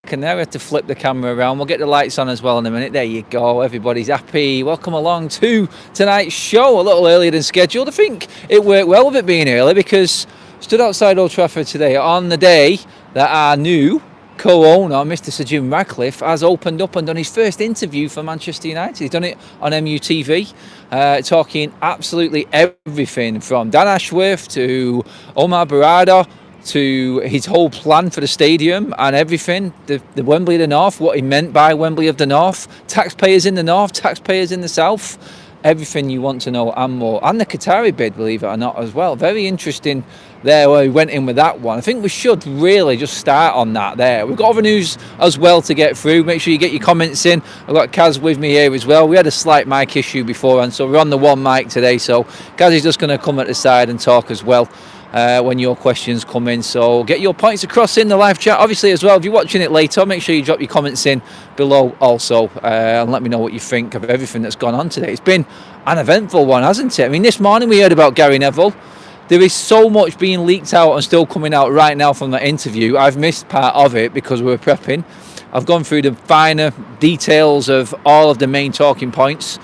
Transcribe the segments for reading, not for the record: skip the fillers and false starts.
back, and now we have to flip the camera around. We'll get the lights on as well in a minute. There you go. Everybody's happy. Welcome along to tonight's show. A little earlier than scheduled. I think it worked well with it being early because stood outside Old Trafford today on the day that our new co-owner, Mr Sir Jim Ratcliffe, has opened up and done his first interview for Manchester United. He's done it on MUTV, talking absolutely everything from Dan Ashworth to Omar Barada to his whole plan for the stadium and everything, the Wembley of the North, what he meant by Wembley of the North, taxpayers in the North, taxpayers in the South, everything you want to know and more. And the Qatari bid, believe it or not, as well. Very interesting there where we went in with that one. I think we should really just start on that there. We've got other news as well to get through. Make sure you get your comments in. I've got Kaz with me here as well. We had a slight mic issue before, and so we're on the one mic today. So Kaz is just going to come at the side and talk as well when your questions come in. So get your points across in the live chat. Obviously as well, if you're watching it later, make sure you drop your comments in below also and let me know what you think of everything that's gone on today. It's been an eventful one, hasn't it? I mean, this morning we heard about Gary Neville. There is so much being leaked out and still coming out right now from that interview. I've missed part of it because we were prepping. I've gone through the finer details of all of the main talking points.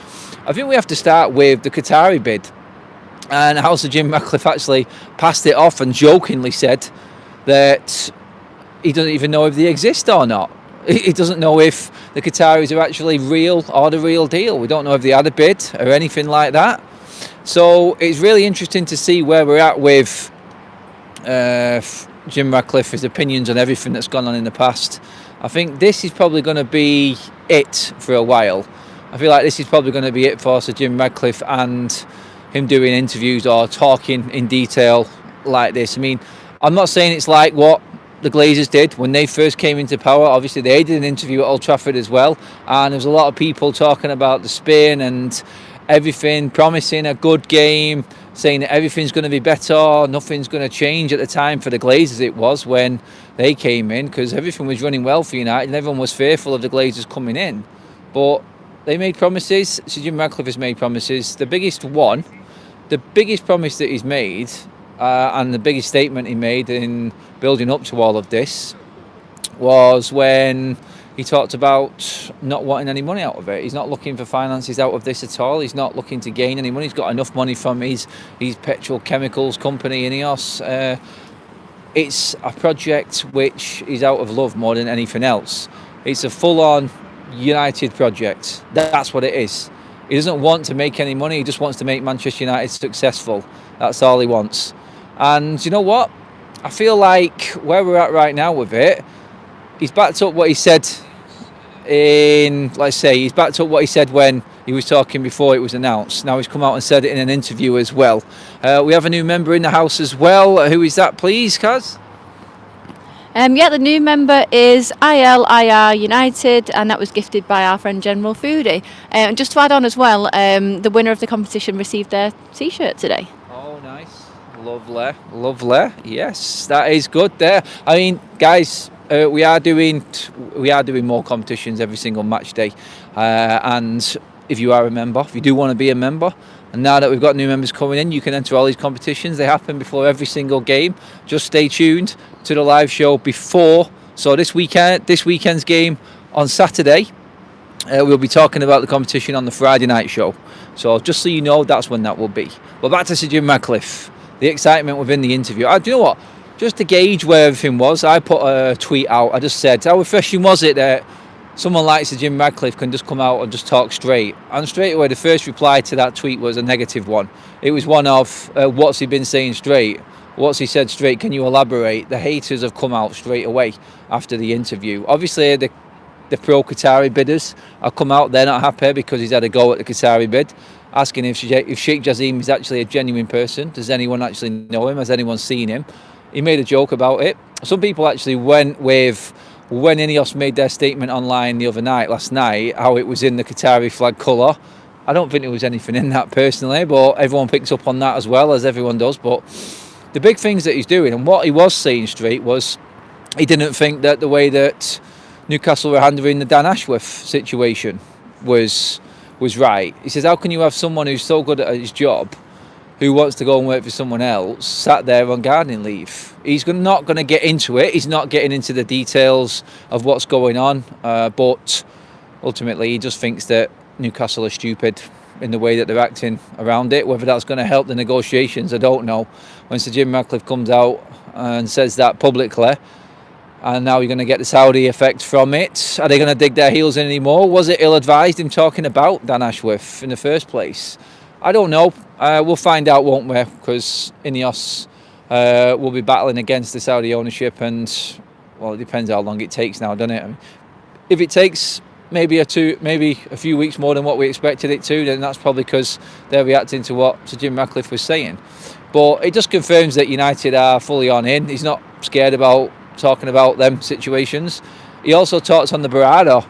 I think we have to start with the Qatari bid and how Sir Jim Ratcliffe actually passed it off and jokingly said that he doesn't even know if they exist or not. He doesn't know if the Qataris are actually real or the real deal. We don't know if they had a bid or anything like that. So it's really interesting to see where we're at with Jim Ratcliffe, his opinions on everything that's gone on in the past. I think this is probably going to be it for a while. I feel like this is probably going to be it for Sir Jim Ratcliffe and him doing interviews or talking in detail like this. I mean, I'm not saying it's like what the Glazers did when they first came into power. Obviously, they did an interview at Old Trafford as well, and there was a lot of people talking about the spin and everything, promising a good game, saying that everything's going to be better, nothing's going to change. At the time for the Glazers it was when they came in, because everything was running well for United and everyone was fearful of the Glazers coming in. But they made promises. Sir Jim Ratcliffe has made promises. The biggest promise that he's made and the biggest statement he made in building up to all of this was when he talked about not wanting any money out of it. He's not looking for finances out of this at all. He's not looking to gain any money. He's got enough money from his petrochemicals company, Ineos. It's a project which is out of love more than anything else. It's a full-on United project. That's what it is. He doesn't want to make any money. He just wants to make Manchester United successful. That's all he wants. And you know what? I feel like where we're at right now with it, he's backed up what he said he's backed up what he said when he was talking before it was announced. Now he's come out and said it in an interview as well. We have a new member in the house as well. Who is that, please, Kaz? The new member is ILIR United, and that was gifted by our friend General Foodie. And just to add on as well, the winner of the competition received their T-shirt today. Oh, nice. Lovely. Yes, that is good there. I mean, guys, we are doing more competitions every single match day. And if you are a member, if you do want to be a member, and now that we've got new members coming in, you can enter all these competitions. They happen before every single game. Just stay tuned to the live show before. So this weekend's game on Saturday, we'll be talking about the competition on the Friday night show. So just so you know, that's when that will be. But back to Sir Jim Ratcliffe, the excitement within the interview. Do you know what? Just to gauge where everything was, I put a tweet out. I just said, how refreshing was it that someone like Sir Jim Ratcliffe can just come out and just talk straight? And straight away, the first reply to that tweet was a negative one. It was one of, what's he been saying straight? What's he said straight? Can you elaborate? The haters have come out straight away after the interview. Obviously, the pro-Qatari bidders have come out. They're not happy because he's had a go at the Qatari bid, asking if Sheikh Jassim is actually a genuine person. Does anyone actually know him? Has anyone seen him? He made a joke about it. Some people actually went with when Ineos made their statement online last night, how it was in the Qatari flag colour. I don't think there was anything in that personally, but everyone picks up on that as well, as everyone does. But the big things that he's doing, and what he was saying straight, was he didn't think that the way that Newcastle were handling the Dan Ashworth situation was right. He says, how can you have someone who's so good at his job who wants to go and work for someone else sat there on gardening leave. He's not going to get into it. He's not getting into the details of what's going on. But ultimately, he just thinks that Newcastle are stupid in the way that they're acting around it. Whether that's going to help the negotiations, I don't know. When Sir Jim Ratcliffe comes out and says that publicly, and now you're going to get the Saudi effect from it, are they going to dig their heels in anymore? Was it ill-advised him talking about Dan Ashworth in the first place? I don't know. We'll find out, won't we? Because Ineos will be battling against the Saudi ownership, and well, it depends how long it takes now, doesn't it? I mean, if it takes maybe a few weeks more than what we expected it to, then that's probably because they're reacting to what Sir Jim Ratcliffe was saying. But it just confirms that United are fully on in. He's not scared about talking about them situations. He also talks on the Berardo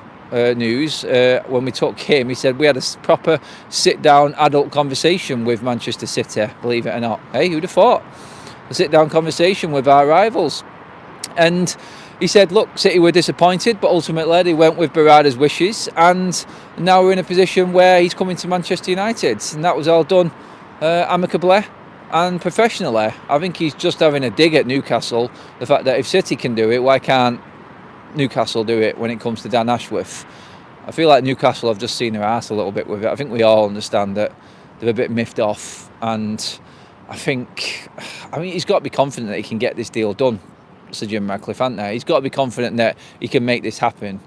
news. When we took him, he said we had a proper sit-down adult conversation with Manchester City, believe it or not. Hey, who'd have thought? A sit-down conversation with our rivals. And he said, look, City were disappointed, but ultimately they went with Berardo's wishes, and now we're in a position where he's coming to Manchester United, and that was all done amicably and professionally. I think he's just having a dig at Newcastle, the fact that if City can do it, why can't Newcastle do it when it comes to Dan Ashworth? I feel like Newcastle have just seen their arse a little bit with it. I think we all understand that they're a bit miffed off, and I mean, he's got to be confident that he can get this deal done, Sir Jim Ratcliffe, hasn't he? He's got to be confident that he can make this happen.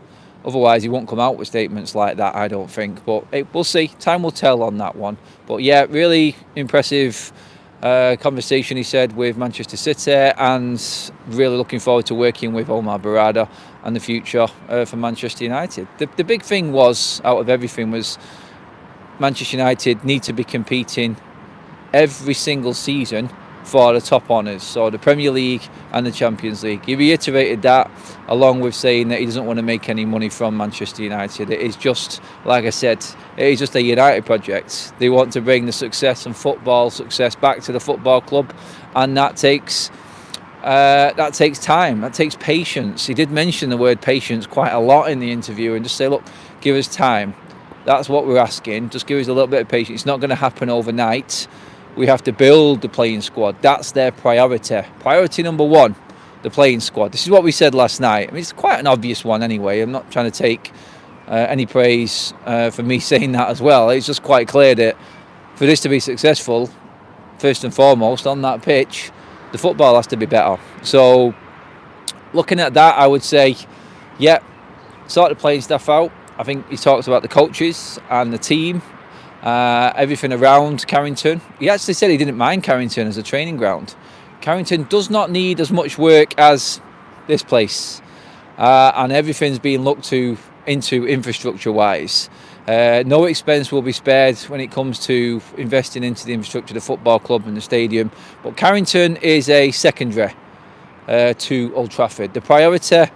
Otherwise, he won't come out with statements like that, I don't think. But we'll see. Time will tell on that one. But yeah, really impressive conversation, he said, with Manchester City, and really looking forward to working with Omar Berardo and the future for Manchester United. The big thing was, out of everything, was Manchester United need to be competing every single season for the top honours, so the Premier League and the Champions League. He reiterated that, along with saying that he doesn't want to make any money from Manchester United. It is just, like I said, it is just a United project. They want to bring the success and football success back to the football club, and that takes time, that takes patience. He did mention the word patience quite a lot in the interview, and just say, look, give us time. That's what we're asking. Just give us a little bit of patience. It's not going to happen overnight. We have to build the playing squad. That's their priority. Priority number one, the playing squad. This is what we said last night. I mean, it's quite an obvious one anyway. I'm not trying to take any praise for me saying that as well. It's just quite clear that for this to be successful, first and foremost, on that pitch, the football has to be better. So, looking at that, I would say, yeah, sort the playing staff out. I think he talks about the coaches and the team. Everything around Carrington. He actually said he didn't mind Carrington as a training ground. Carrington does not need as much work as this place, and everything's being looked into infrastructure wise. No expense will be spared when it comes to investing into the infrastructure of the football club and the stadium, but Carrington is a secondary to Old Trafford. The priority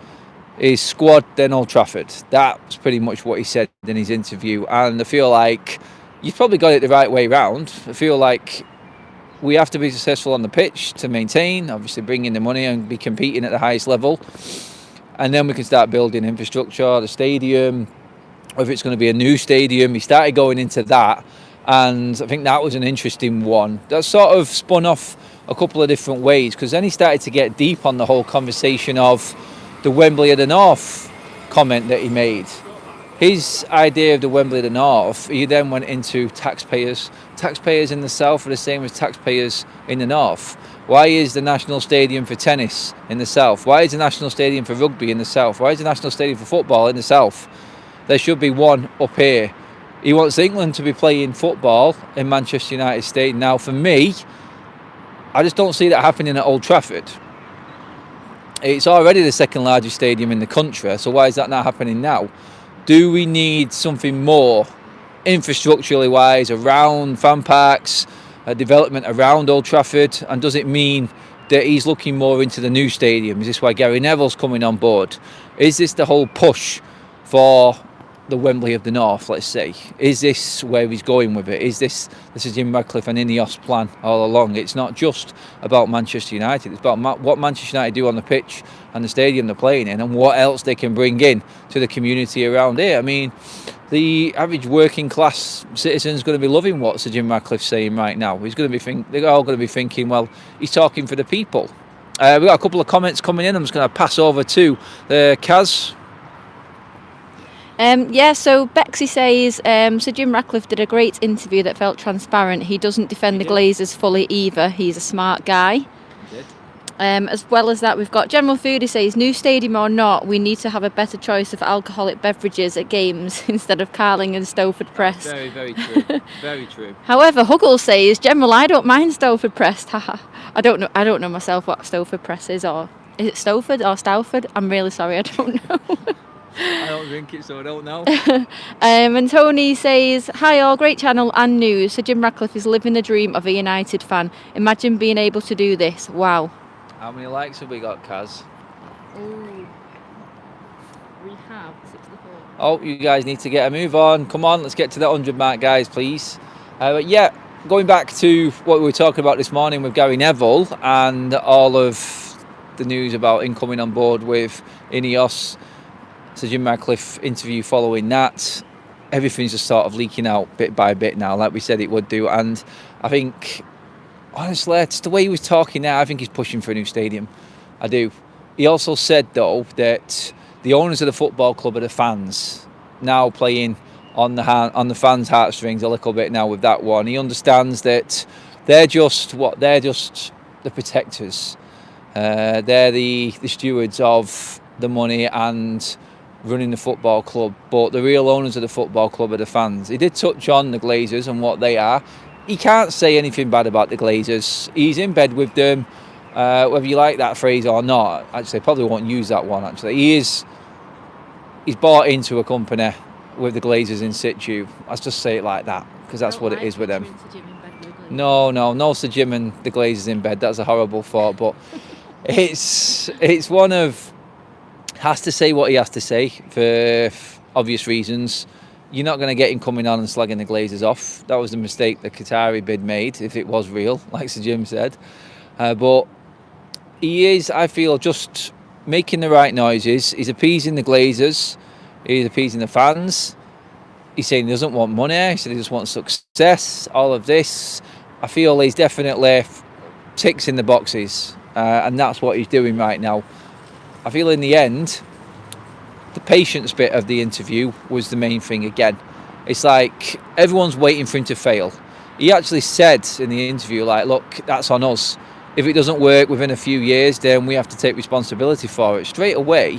is squad, then Old Trafford. That's pretty much what he said in his interview, and I feel like you've probably got it the right way round. I feel like we have to be successful on the pitch to maintain, obviously bring in the money and be competing at the highest level. And then we can start building infrastructure, the stadium, or if it's going to be a new stadium. He started going into that, and I think that was an interesting one. That sort of spun off a couple of different ways, because then he started to get deep on the whole conversation of the Wembley of the North comment that he made. His idea of the Wembley of the North, he then went into taxpayers. Taxpayers in the south are the same as taxpayers in the north. Why is the National Stadium for tennis in the south? Why is the National Stadium for rugby in the south? Why is the National Stadium for football in the south? There should be one up here. He wants England to be playing football in Manchester United Stadium. Now, for me, I just don't see that happening at Old Trafford. It's already the second largest stadium in the country, so why is that not happening now? Do we need something more infrastructurally wise around fan parks, development around Old Trafford? And does it mean that he's looking more into the new stadium? Is this why Gary Neville's coming on board? Is this the whole push for the Wembley of the North, let's say? Is this where he's going with it? Is this is Jim Ratcliffe and Ineos plan all along? It's not just about Manchester United. It's about what Manchester United do on the pitch and the stadium they're playing in, and what else they can bring in to the community around here. I mean, the average working class citizen is going to be loving what Sir Jim Ratcliffe's saying right now. He's going to be they're all going to be thinking, well, he's talking for the people. We've got a couple of comments coming in. I'm just going to pass over to Kaz. So Bexy says, Sir Jim Ratcliffe did a great interview that felt transparent. He doesn't defend the Glazers fully either. He's a smart guy. He did. As well as that, we've got General Foodie says, new stadium or not, we need to have a better choice of alcoholic beverages at games instead of Carling and Stowford Press. Very, very true. Very true. However, Huggle says, General, I don't mind Stowford Press. I don't know myself what Stowford Press is, or is it Stowford or Stowford? I'm really sorry, I don't know. I don't drink it, so I don't know. And Tony says, hi all, great channel and news. Sir Jim Ratcliffe is living the dream of a United fan. Imagine being able to do this. Wow. How many likes have we got, Kaz? Ooh. We have 64. Oh, you guys need to get a move on. Come on, let's get to that 100 mark, guys, please. Going back to what we were talking about this morning with Gary Neville and all of the news about him coming on board with Ineos. Sir Jim Ratcliffe interview following that, everything's just sort of leaking out bit by bit now, like we said it would do. And I think, honestly, it's the way he was talking now, I think he's pushing for a new stadium. I do. He also said, though, that the owners of the football club are the fans, now playing on the fans' heartstrings a little bit now with that one. He understands that they're just the protectors. They're the stewards of the money and running the football club, but the real owners of the football club are the fans. He did touch on the Glazers and what they are. He can't say anything bad about the Glazers. He's in bed with them, whether you like that phrase or not. Actually, I probably won't use that one, actually. He's bought into a company with the Glazers in situ. Let's just say it like that, because that's what it is with them. No Sir Jim and the Glazers in bed. That's a horrible thought, but it's one of... has to say what he has to say for obvious reasons. You're not going to get him coming on and slagging the Glazers off. That was the mistake the Qatari bid made, if it was real, like Sir Jim said. But he is, I feel, just making the right noises. He's appeasing the Glazers. He's appeasing the fans. He's saying he doesn't want money. He said he just wants success. All of this. I feel he's definitely ticks in the boxes. And that's what he's doing right now. I feel in the end, the patience bit of the interview was the main thing again. It's like everyone's waiting for him to fail. He actually said in the interview, like, look, that's on us. If it doesn't work within a few years, then we have to take responsibility for it. Straight away,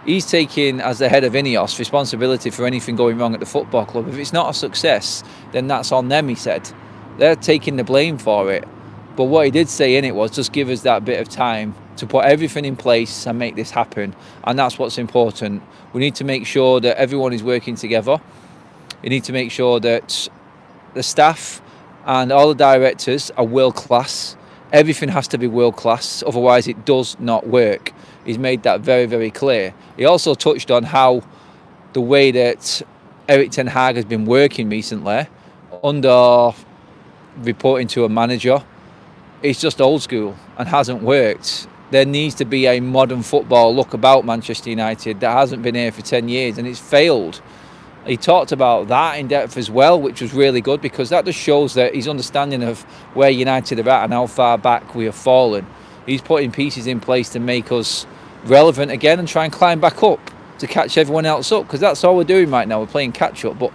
he's taking, as the head of Ineos, responsibility for anything going wrong at the football club. If it's not a success, then that's on them, he said. They're taking the blame for it. But what he did say in it was, just give us that bit of time to put everything in place and make this happen. And that's what's important. We need to make sure that everyone is working together. We need to make sure that the staff and all the directors are world class. Everything has to be world class, otherwise it does not work. He's made that very, very clear. He also touched on how the way that Erik ten Hag has been working recently, under reporting to a manager, it's just old school and hasn't worked. There needs to be a modern football look about Manchester United that hasn't been here for 10 years and it's failed. He talked about that in depth as well, which was really good, because that just shows that his understanding of where United are at and how far back we have fallen. He's putting pieces in place to make us relevant again and try and climb back up to catch everyone else up, because that's all we're doing right now. We're playing catch up. But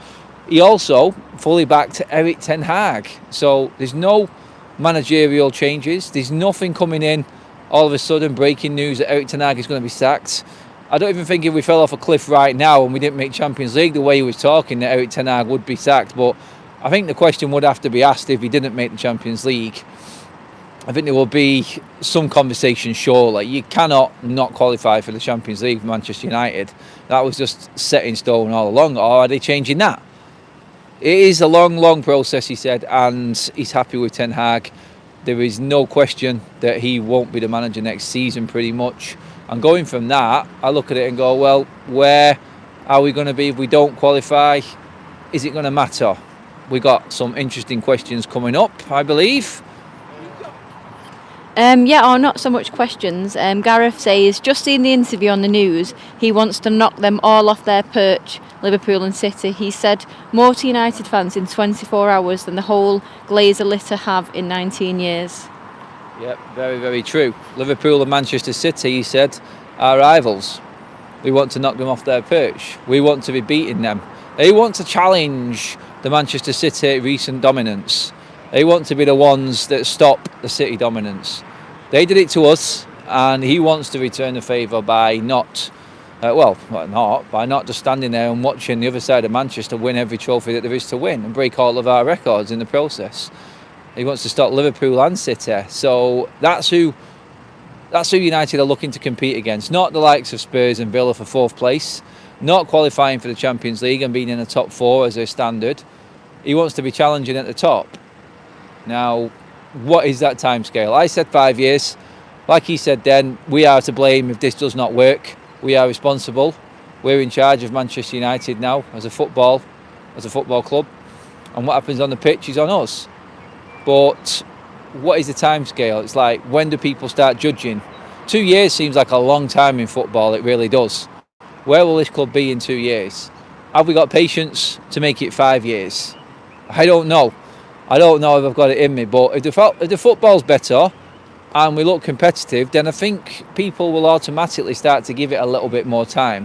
he also fully backed Erik ten Hag. So there's no managerial changes. There's nothing coming in all of a sudden, breaking news that Erik ten Hag is going to be sacked. I don't even think if we fell off a cliff right now and we didn't make Champions League, the way he was talking, that Erik ten Hag would be sacked. But I think the question would have to be asked if he didn't make the Champions League. I think there will be some conversation, surely. You cannot not qualify for the Champions League for Manchester United. That was just set in stone all along. Or are they changing that? It is a long, long process, he said, and he's happy with ten Hag. There is no question that he won't be the manager next season, pretty much. And going from that, I look at it and go, well, where How are we going to be if we don't qualify? Is it going to matter? We got some interesting questions coming up, I believe. Or not so much questions. Gareth says, just seen the interview on the news, he wants to knock them all off their perch, Liverpool and City. He said more to United fans in 24 hours than the whole Glazer litter have in 19 years. Yep, very, very true. Liverpool and Manchester City, he said, are rivals. We want to knock them off their perch. We want to be beating them. They want to challenge the Manchester City recent dominance. They want to be the ones that stop the City dominance. They did it to us, and he wants to return the favour by not just standing there and watching the other side of Manchester win every trophy that there is to win and break all of our records in the process. He wants to stop Liverpool and City. So that's who United are looking to compete against. Not the likes of Spurs and Villa for 4th place. Not qualifying for the Champions League and being in the top 4 as their standard. He wants to be challenging at the top. Now, what is that timescale? I said 5 years. Like he said then, we are to blame if this does not work. We are responsible. We're in charge of Manchester United now as a football club. And what happens on the pitch is on us. But what is the timescale? It's like, when do people start judging? 2 years seems like a long time in football. It really does. Where will this club be in 2 years? Have we got patience to make it 5 years? I don't know. I don't know if I've got it in me, but if the football's better and we look competitive, then I think people will automatically start to give it a little bit more time.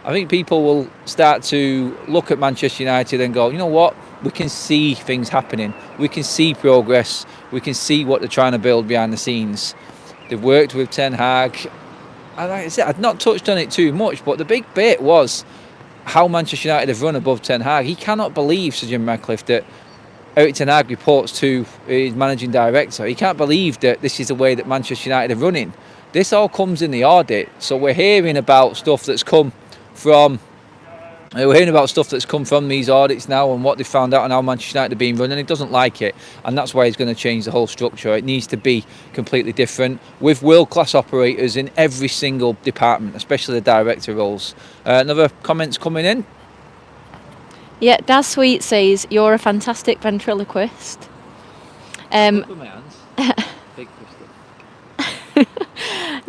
I think people will start to look at Manchester United and go, you know what? We can see things happening. We can see progress. We can see what they're trying to build behind the scenes. They've worked with Ten Hag. And like I said, I've not touched on it too much, but the big bit was how Manchester United have run above Ten Hag. He cannot believe, Sir Jim Ratcliffe, that Eric Ten Hag reports to his managing director. He can't believe that this is the way that Manchester United are running. This all comes in the audit. So we're hearing about stuff that's come from these audits now and what they found out on how Manchester United are being run, and he doesn't like it, and that's why he's going to change the whole structure. It needs to be completely different with world-class operators in every single department, especially the director roles. Another comments coming in. Yeah, Daz Sweet says, you're a fantastic ventriloquist. Big fist.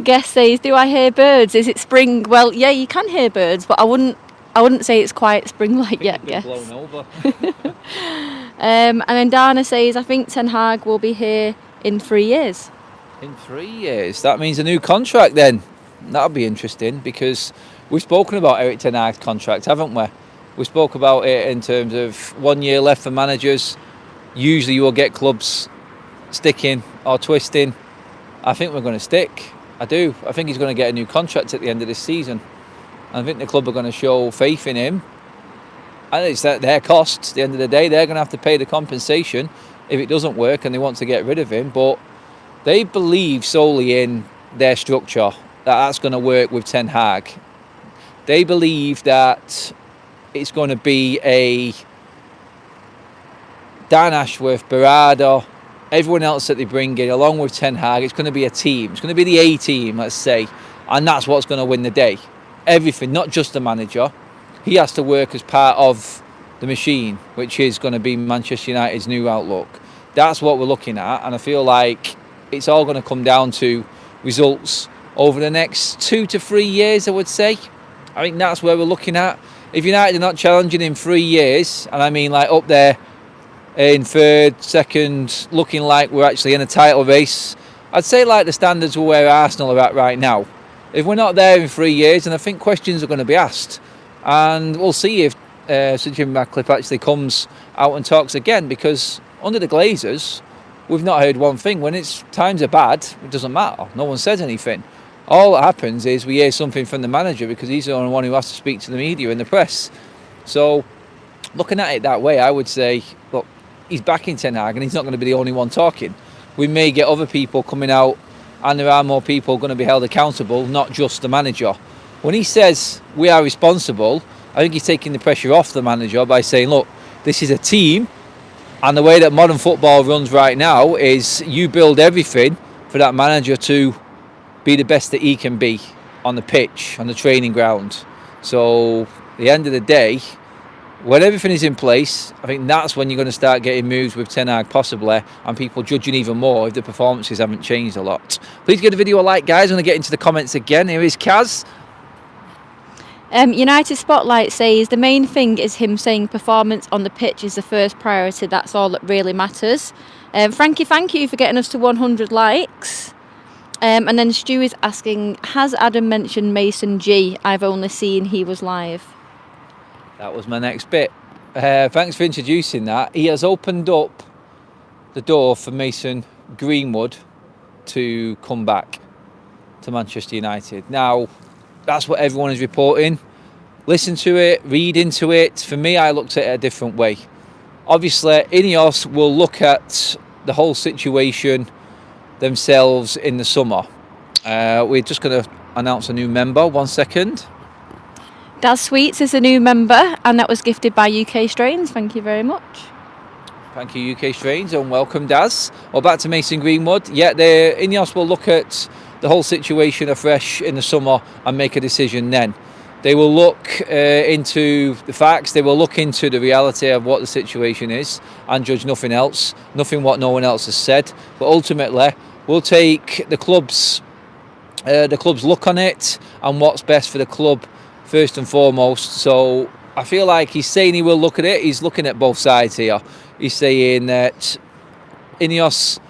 Guest says, do I hear birds? Is it spring? Well, yeah, you can hear birds, but I wouldn't say it's quite spring-like yet, yes. Blown over. And then Dana says, I think Ten Hag will be here in 3 years. In 3 years? That means a new contract then. That'll be interesting, because we've spoken about Eric Ten Hag's contract, haven't we? We spoke about it in terms of 1 year left for managers. Usually you will get clubs sticking or twisting. I think we're going to stick. I do. I think he's going to get a new contract at the end of this season. I think the club are going to show faith in him. And it's at their cost. At the end of the day, they're going to have to pay the compensation if it doesn't work and they want to get rid of him. But they believe solely in their structure, that's going to work with Ten Hag. They believe that it's going to be a Dan Ashworth, Berardo, everyone else that they bring in, along with Ten Hag. It's going to be a team. It's going to be the A team, let's say. And that's what's going to win the day. Everything, not just the manager. He has to work as part of the machine, which is going to be Manchester United's new outlook. That's what we're looking at, and I feel like it's all going to come down to results over the next 2 to 3 years, I would say. I think that's where we're looking at. If United are not challenging in 3 years, and I mean like up there in third, second, looking like we're actually in a title race, I'd say like the standards were where Arsenal are at right now. If we're not there in 3 years, and I think questions are going to be asked, and we'll see if Sir Jim Ratcliffe actually comes out and talks again, because under the Glazers, we've not heard one thing. When it's times are bad, it doesn't matter. No one says anything. All that happens is we hear something from the manager, because he's the only one who has to speak to the media and the press. So, looking at it that way, I would say, look, he's backing Ten Hag, and he's not going to be the only one talking. We may get other people coming out, and there are more people going to be held accountable, not just the manager. When he says we are responsible, I think he's taking the pressure off the manager by saying, look, this is a team, and the way that modern football runs right now is you build everything for that manager to be the best that he can be on the pitch, on the training ground. So At the end of the day, when everything is in place, I think that's when you're going to start getting moves with Ten Hag possibly, and people judging even more if the performances haven't changed a lot. Please give the video a like, guys. I'm going to get into the comments again. Here is Kaz. United Spotlight says the main thing is him saying performance on the pitch is the first priority. That's all that really matters. Frankie, thank you for getting us to 100 likes. And then Stu is asking, has Adam mentioned Mason G? I've only seen he was live. That was my next bit. Thanks for introducing that. He has opened up the door for Mason Greenwood to come back to Manchester United. Now, that's what everyone is reporting. Listen to it, read into it. For me, I looked at it a different way. Obviously, Ineos will look at the whole situation themselves in the summer. We're just going to announce a new member. 1 second. Daz Sweets is a new member, and that was gifted by UK Strains. Thank you very much. Thank you, UK Strains, and welcome, Daz. Well, back to Mason Greenwood. Yeah, Ineos will look at the whole situation afresh in the summer and make a decision then. They will look into the facts, they will look into the reality of what the situation is and judge nothing else, nothing what no one else has said. But ultimately, we'll take the club's look on it and what's best for the club first and foremost. So I feel like he's saying he will look at it. He's looking at both sides here. He's saying that Ineos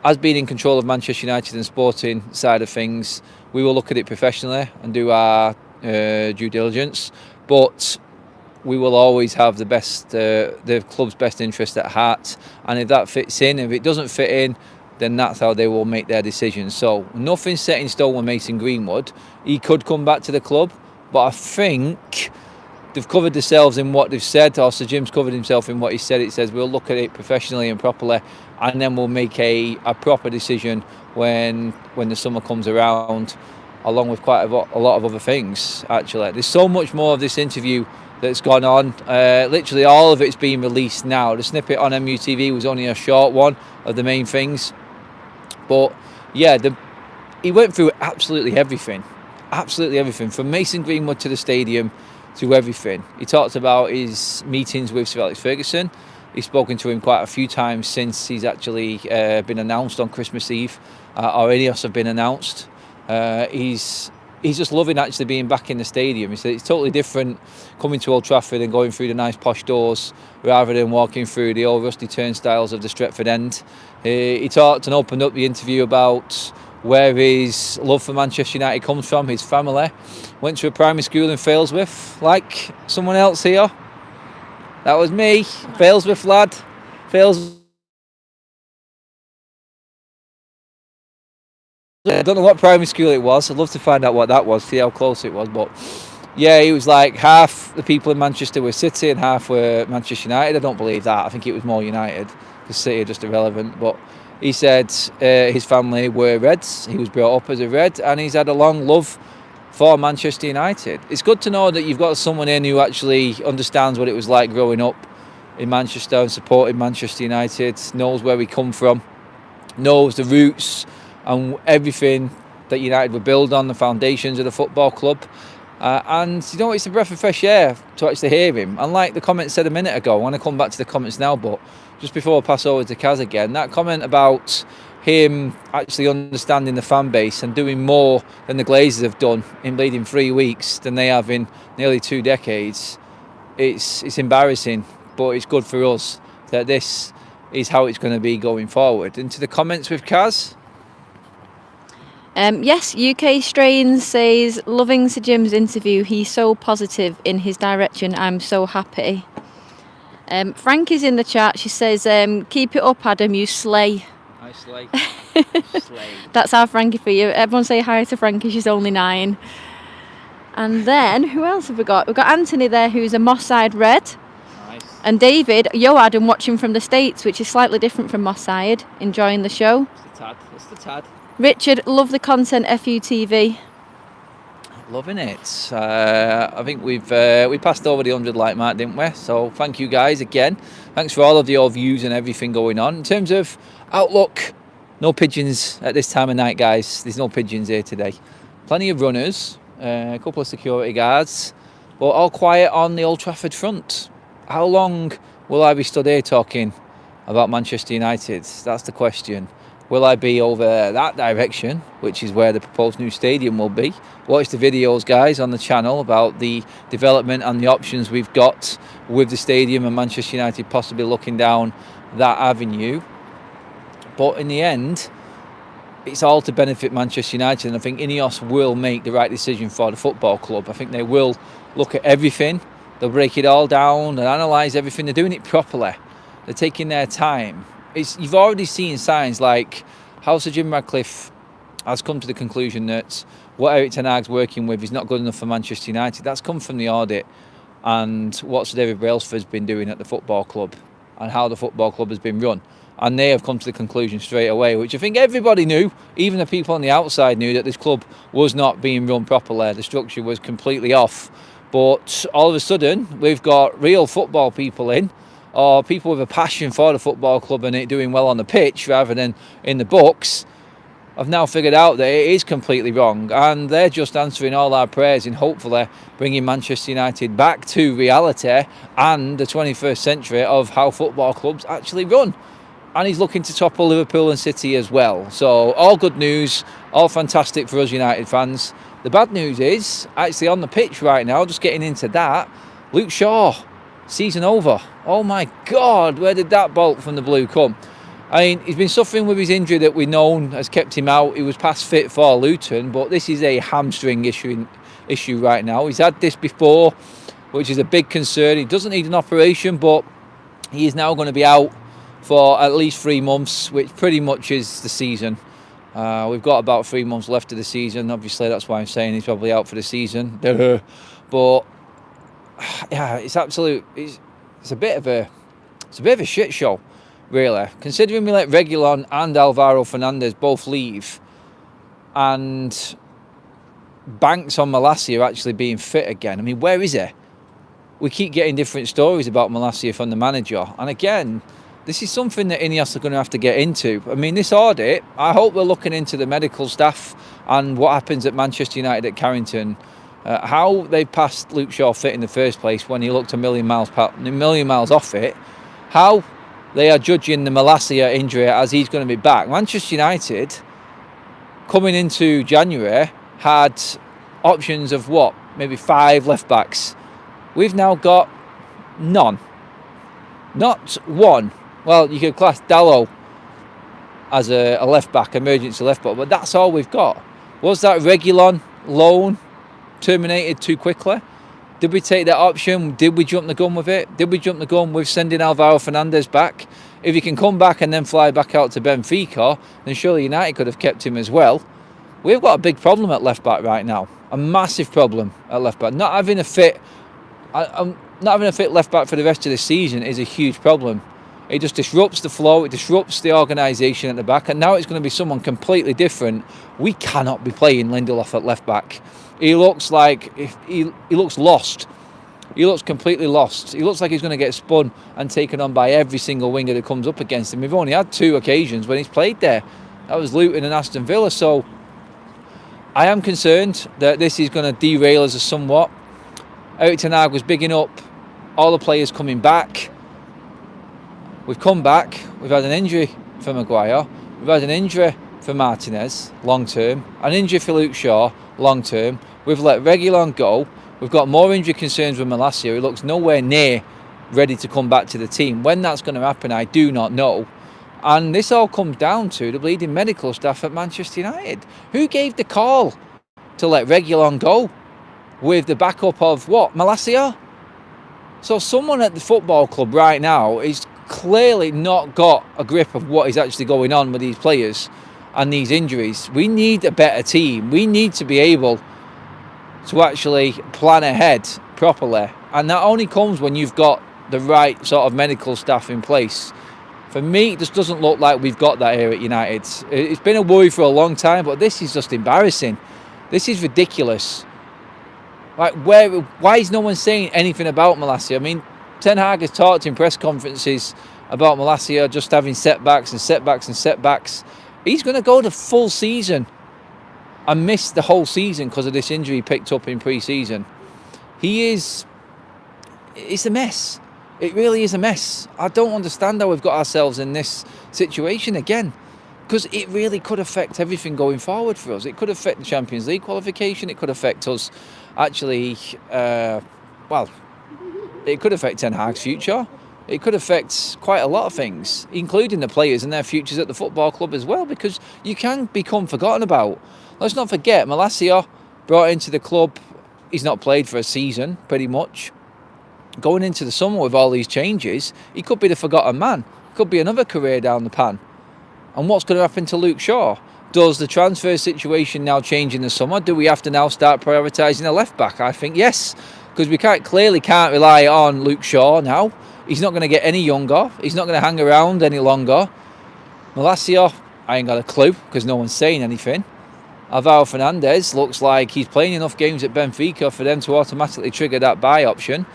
has been in control of Manchester United and sporting side of things. We will look at it professionally and do our due diligence, but we will always have the club's best interest at heart. And if that fits in, if it doesn't fit in, then that's how they will make their decisions. So nothing's set in stone with Mason Greenwood. He could come back to the club, but I think they've covered themselves in what they've said, or Sir Jim's covered himself in what he said. It says we'll look at it professionally and properly, and then we'll make a proper decision when the summer comes around, along with quite a lot of other things. Actually, there's so much more of this interview that's gone on. Literally all of it's being released now. The snippet on MUTV was only a short one of the main things, but yeah, he went through absolutely everything from Mason Greenwood to the stadium to everything. He talked about his meetings with Sir Alex Ferguson. He's spoken to him quite a few times since he's actually been announced on Christmas Eve, or Ineos have been announced. He's just loving actually being back in the stadium. He said it's totally different coming to Old Trafford and going through the nice posh doors rather than walking through the old rusty turnstiles of the Stretford end. He talked and opened up the interview about where his love for Manchester United comes from, his family. Went to a primary school in Failsworth, like someone else here. That was me, Failsworth lad. I don't know what primary school it was. I'd love to find out what that was, see how close it was. But yeah, he was like half the people in Manchester were City and half were Manchester United. I don't believe that. I think it was more United, because City are just irrelevant. But he said his family were Reds. He was brought up as a Red, and he's had a long love for Manchester United. It's good to know that you've got someone in who actually understands what it was like growing up in Manchester and supporting Manchester United, knows where we come from, knows the roots and everything that United were built on, the foundations of the football club. And you know, it's a breath of fresh air to actually hear him. And like the comment said a minute ago, I want to come back to the comments now, but just before I pass over to Kaz again, that comment about him actually understanding the fan base and doing more than the Glazers have done in bleeding 3 weeks than they have in nearly 2 decades. It's embarrassing, but it's good for us that this is how it's going to be going forward. Into the comments with Kaz. Yes, UK Strains says, loving Sir Jim's interview. He's so positive in his direction. I'm so happy. Frank is in the chat. She says, keep it up, Adam, you slay. I slay. Slay. That's our Frankie for you. Everyone say hi to Frankie, she's only 9. And then, who else have we got? We've got Anthony there, who's a Moss Side Red. Nice. And David, yo Adam, watching from the States, which is slightly different from Moss Side, enjoying the show. It's the tad. Richard, love the content, FUTV. Loving it. I think we passed over the 100 like mark, didn't we? So thank you guys again. Thanks for all of your views and everything going on. In terms of outlook, no pigeons at this time of night, guys. There's no pigeons here today. Plenty of runners, a couple of security guards, But all quiet on the Old Trafford front. How long will I be stood here talking about Manchester United? That's the question. Will I be over that direction, which is where the proposed new stadium will be? Watch the videos, guys, on the channel about the development and the options we've got with the stadium and Manchester United possibly looking down that avenue. But in the end, it's all to benefit Manchester United, and I think Ineos will make the right decision for the football club. I think they will look at everything. They'll break it all down and analyse everything. They're doing it properly. They're taking their time. You've already seen signs like how Sir Jim Ratcliffe has come to the conclusion that what Erik ten Hag's working with is not good enough for Manchester United. That's come from the audit and what Sir David Brailsford's been doing at the football club and how the football club has been run. And they have come to the conclusion straight away, which I think everybody knew, even the people on the outside knew, that this club was not being run properly. The structure was completely off. But all of a sudden, we've got real football people in, or people with a passion for the football club and it doing well on the pitch rather than in the books, have now figured out that it is completely wrong, and they're just answering all our prayers in hopefully bringing Manchester United back to reality and the 21st century of how football clubs actually run. And he's looking to topple Liverpool and City as well. So all good news, all fantastic for us United fans. The bad news is, actually on the pitch right now, just getting into that, Luke Shaw, season over. Oh my God, where did that bolt from the blue come? I mean, he's been suffering with his injury that we've known has kept him out. He was past fit for Luton, but this is a hamstring issue right now. He's had this before, which is a big concern. He doesn't need an operation, but he is now going to be out for at least 3 months, which pretty much is the season. We've got about 3 months left of the season. Obviously, that's why I'm saying he's probably out for the season. But yeah, it's a bit of a shit show, really. Considering we let Reguilon and Alvaro Fernandez both leave, and banks on Malacia actually being fit again. I mean, where is he? We keep getting different stories about Malacia from the manager, and again, this is something that Ineos are going to have to get into. I mean, this audit, I hope we're looking into the medical staff and what happens at Manchester United at Carrington. How they passed Luke Shaw fit in the first place when he looked a million miles off it. How they are judging the Malacia injury as he's going to be back. Manchester United, coming into January, had options of what? Maybe 5 left-backs. We've now got none. Not one. Well, you could class Dalot as a left-back, emergency left-back, but that's all we've got. Was that Reguilon loan terminated too quickly? Did we take that option? Did we jump the gun with it? Did we jump the gun with sending Alvaro Fernandez back? If he can come back and then fly back out to Benfica, then surely United could have kept him as well. We've got a big problem at left-back right now. A massive problem at left-back. Not having a fit left-back for the rest of the season is a huge problem. It just disrupts the flow, it disrupts the organisation at the back, and now it's going to be someone completely different. We cannot be playing Lindelof at left-back. He looks like he looks lost. He looks completely lost. He looks like he's going to get spun and taken on by every single winger that comes up against him. We've only had 2 occasions when he's played there. That was Luton and Aston Villa. So I am concerned that this is going to derail us somewhat. Erik ten Hag was bigging up all the players coming back. We've come back. We've had an injury for Maguire. We've had an injury for Martinez, long term. An injury for Luke Shaw, long term. We've let Reguilon go. We've got more injury concerns with Malacia. He looks nowhere near ready to come back to the team. When that's going to happen, I do not know. And this all comes down to the bleeding medical staff at Manchester United. Who gave the call to let Reguilon go with the backup of what? Malacia? So someone at the football club right now is clearly not got a grip of what is actually going on with these players and these injuries. We need a better team. We need to be able to actually plan ahead properly, and that only comes when you've got the right sort of medical staff in place. For me, it just doesn't look like we've got that here at United. It's been a worry for a long time, but this is just embarrassing. This is ridiculous. Like, why is no one saying anything about Malacia? I mean, Ten Hag has talked in press conferences about Malacia just having setbacks and setbacks and setbacks. He's going to go the full season and miss the whole season because of this injury he picked up in pre-season. It's a mess. It really is a mess. I don't understand how we've got ourselves in this situation again, because it really could affect everything going forward for us. It could affect the Champions League qualification. It could affect us actually, it could affect Ten Hag's future. It could affect quite a lot of things, including the players and their futures at the football club as well, because you can become forgotten about. Let's not forget, Malacia brought into the club, he's not played for a season, pretty much. Going into the summer with all these changes, he could be the forgotten man. Could be another career down the pan. And what's going to happen to Luke Shaw? Does the transfer situation now change in the summer? Do we have to now start prioritising a left-back? I think yes, because we clearly can't rely on Luke Shaw now. He's not going to get any younger. He's not going to hang around any longer. Malacia, I ain't got a clue, because no one's saying anything. Alvaro Fernandez looks like he's playing enough games at Benfica for them to automatically trigger that buy option.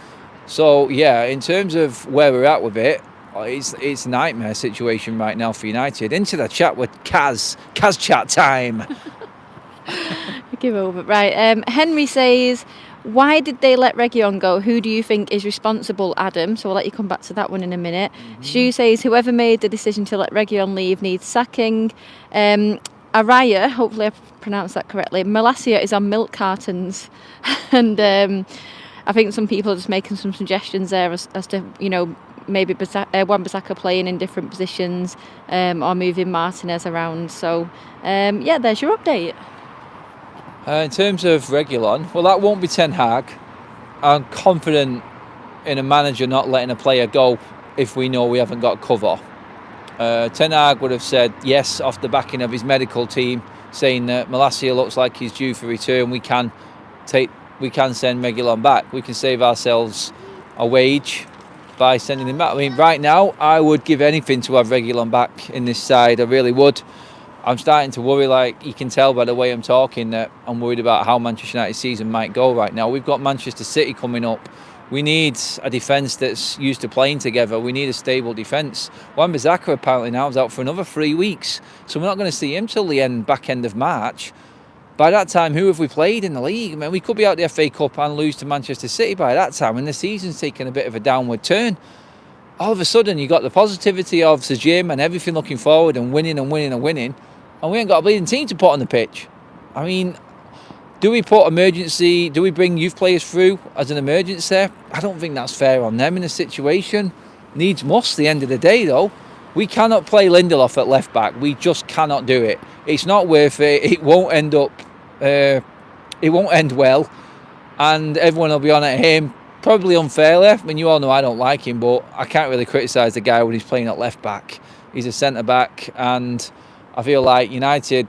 So, yeah, in terms of where we're at with it, it's a nightmare situation right now for United. Into the chat with Kaz. Kaz chat time. Give over. Right. Henry says, why did they let Reguilon go? Who do you think is responsible, Adam? So I'll let you come back to that one in a minute. Stu says, whoever made the decision to let Reguilon leave needs sacking. Araya, hopefully I pronounced that correctly, Malacia is on milk cartons. And I think some people are just making some suggestions there as to, maybe Wan-Bissaka playing in different positions or moving Martinez around. So, there's your update. In terms of Reguilon, well, that won't be Ten Hag. I'm confident in a manager not letting a player go if we know we haven't got cover. Ten Hag would have said yes off the backing of his medical team, saying that Malacia looks like he's due for return. We can send Reguilon back. We can save ourselves a wage by sending him back. I mean, right now, I would give anything to have Reguilon back in this side. I really would. I'm starting to worry, like you can tell by the way I'm talking, that I'm worried about how Manchester United's season might go right now. We've got Manchester City coming up. We need a defence that's used to playing together. We need a stable defence. Wan-Bissaka apparently now is out for another 3 weeks, so we're not going to see him till the back end of March. By that time, who have we played in the league? I mean, we could be out the FA Cup and lose to Manchester City by that time, and the season's taken a bit of a downward turn. All of a sudden, you got the positivity of Sir Jim and everything looking forward and winning, and we ain't got a bleeding team to put on the pitch. I mean, do we bring youth players through as an emergency? I don't think that's fair on them in a situation. Needs must, the end of the day, though. We cannot play Lindelof at left back. We just cannot do it. It's not worth it. It won't end well, and everyone will be on at him, probably unfairly. I mean, you all know I don't like him, but I can't really criticise the guy when he's playing at left back. He's a centre back, and I feel like United,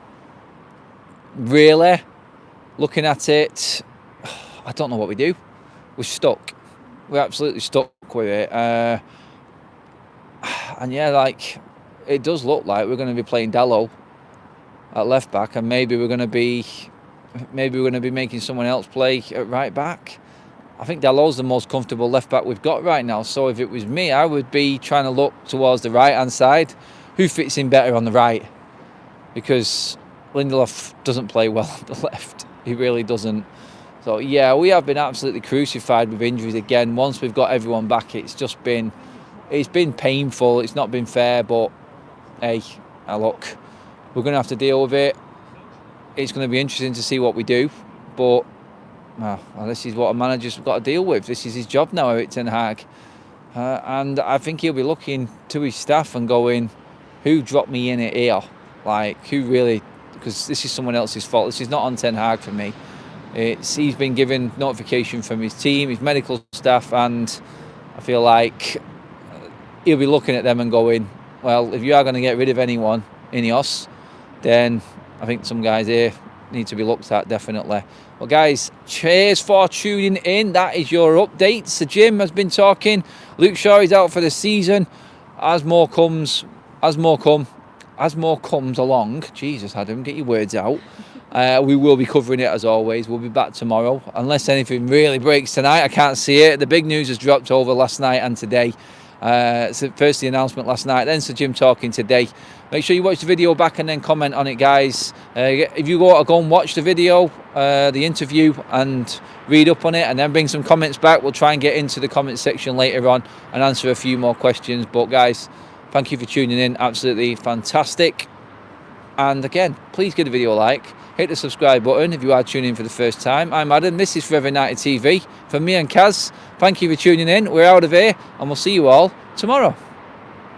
really, looking at it, I don't know what we do. We're stuck. We're absolutely stuck with it. And yeah, like, it does look like we're going to be playing Dalot at left back, and maybe we're going to be making someone else play at right back. I think Dalot's the most comfortable left back we've got right now. So if it was me, I would be trying to look towards the right hand side. Who fits in better on the right? Because Lindelof doesn't play well on the left. He really doesn't. So yeah, we have been absolutely crucified with injuries again. Once we've got everyone back, it's been painful. It's not been fair, but hey, look, we're going to have to deal with it. It's going to be interesting to see what we do, but this is what a manager's got to deal with. This is his job now, Erik ten Hag, and I think he'll be looking to his staff and going, who dropped me in it here? Like, who really? Because this is someone else's fault. This is not on Ten Hag for me. He's been given notification from his team, his medical staff, and I feel like he'll be looking at them and going, well, if you are going to get rid of anyone, Ineos, then I think some guys here need to be looked at, definitely. Well, guys, cheers for tuning in. That is your update. Sir Jim has been talking. Luke Shaw is out for the season. As more comes along, Jesus, Adam, get your words out. We will be covering it as always. We'll be back tomorrow, unless anything really breaks tonight. I can't see it. The big news has dropped over last night and today. So first the announcement last night, then Sir Jim talking today. Make sure you watch the video back and then comment on it, guys. If you go and watch the video, the interview, and read up on it, and then bring some comments back, we'll try and get into the comment section later on and answer a few more questions. But guys, thank you for tuning in. Absolutely fantastic. And again, please give the video a like. Hit the subscribe button if you are tuning in for the first time. I'm Adam, this is Forever United TV. From me and Kaz, thank you for tuning in. We're out of here, and we'll see you all tomorrow.